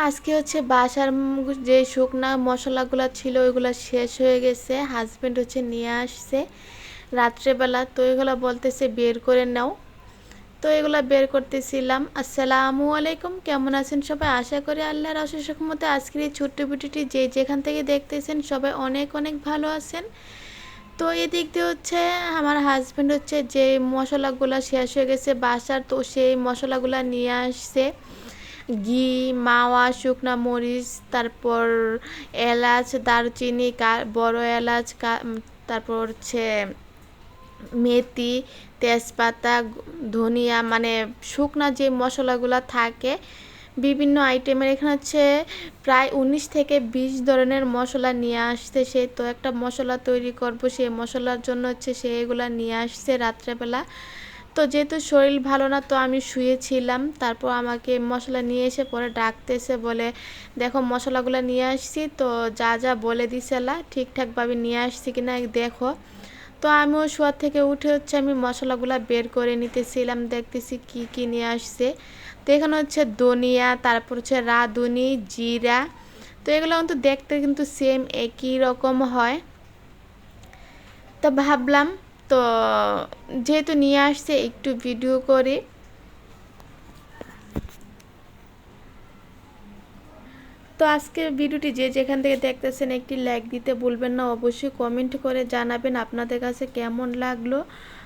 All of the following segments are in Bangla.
আজকে হচ্ছে বাসার যে শুকনা মশলাগুলো ছিল ওইগুলো শেষ হয়ে গেছে। হাজব্যান্ড হচ্ছে নিয়ে আসছে রাত্রেবেলা, তো এগুলো বলতেছে বের করে নাও। তো এগুলো বের করতেছিলাম। আসসালামু আলাইকুম, কেমন আছেন সবাই? আশা করি আল্লাহর অশেষ রহমতে আজকের এই ছোট্ট ভিডিওটি যে যেখান থেকে দেখতেছেন সবাই অনেক অনেক ভালো আছেন। তো এদিক দিয়ে হচ্ছে আমার হাজব্যান্ড হচ্ছে যে মশলাগুলো শেষ হয়ে গেছে বাসার, তো সেই মশলাগুলো নিয়ে আসছে। ঘি, মাওয়া, শুকনা মরিচ, তারপর এলাচ, দারুচিনি, বড় এলাচ, তারপর হচ্ছে মেথি, তেজপাতা, ধনিয়া, মানে শুকনা যে মশলাগুলো থাকে বিভিন্ন আইটেমের। এখানে হচ্ছে প্রায় 19 থেকে 20 ধরনের মশলা নিয়ে আসছে সে। তো একটা মশলা তৈরি করব, সেই মশলার জন্য হচ্ছে সে এগুলো নিয়ে আসছে রাত্রেবেলা। তো যেহেতু শরীর ভালো না, তো আমি শুয়েছিলাম। তারপর আমাকে মশলা নিয়ে এসে পরে ডাকতেছে, বলে দেখো মশলাগুলো নিয়ে আসছি, তো যা যা বলে দিছিলা ঠিকঠাকভাবে নিয়ে আসছি কিনা দেখো। তো আমিও শোয়ার থেকে উঠে হচ্ছে আমি মশলাগুলো বের করে নিতেছিলাম, দেখতেছি কি কি নিয়ে আসছে। তো এখানে হচ্ছে ধনিয়া, তারপর হচ্ছে রাঁধুনি, জিরা। তো এগুলো কিন্তু দেখতে কিন্তু সেম একই রকম হয়। তো ভাবলাম, তো যেহেতু নিয়ে আসছে একটু ভিডিও করি। তো আজকের ভিডিওটি যে যেখান থেকে দেখতেছেন একটি লাইক দিতে ভুলবেন না, অবশ্যই কমেন্ট করে জানাবেন আপনাদের কাছে কেমন লাগলো।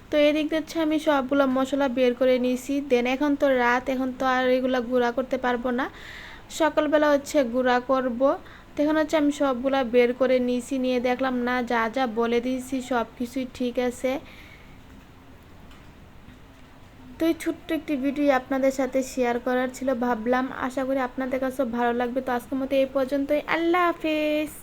তো এদিক হচ্ছে আমি সবগুলো মশলা বের করে নিয়েছি। দেন এখন তো রাত, এখন তো আর এগুলো গুঁড়া করতে পারবো না, সকালবেলা হচ্ছে গুঁড়া করব। তো এখন হচ্ছে আমি সবগুলা বের করে নিয়েছি, নিয়ে দেখলাম না যা যা বলে দিয়েছি সব কিছুই ঠিক আছে। তো এই ছোট্ট একটি ভিডিও আপনাদের সাথে শেয়ার করার ছিল, ভাবলাম আশা করি আপনাদের কাছে ভালো লাগবে। তো আজকের মতো এই পর্যন্তই, আল্লাহ হাফেজ।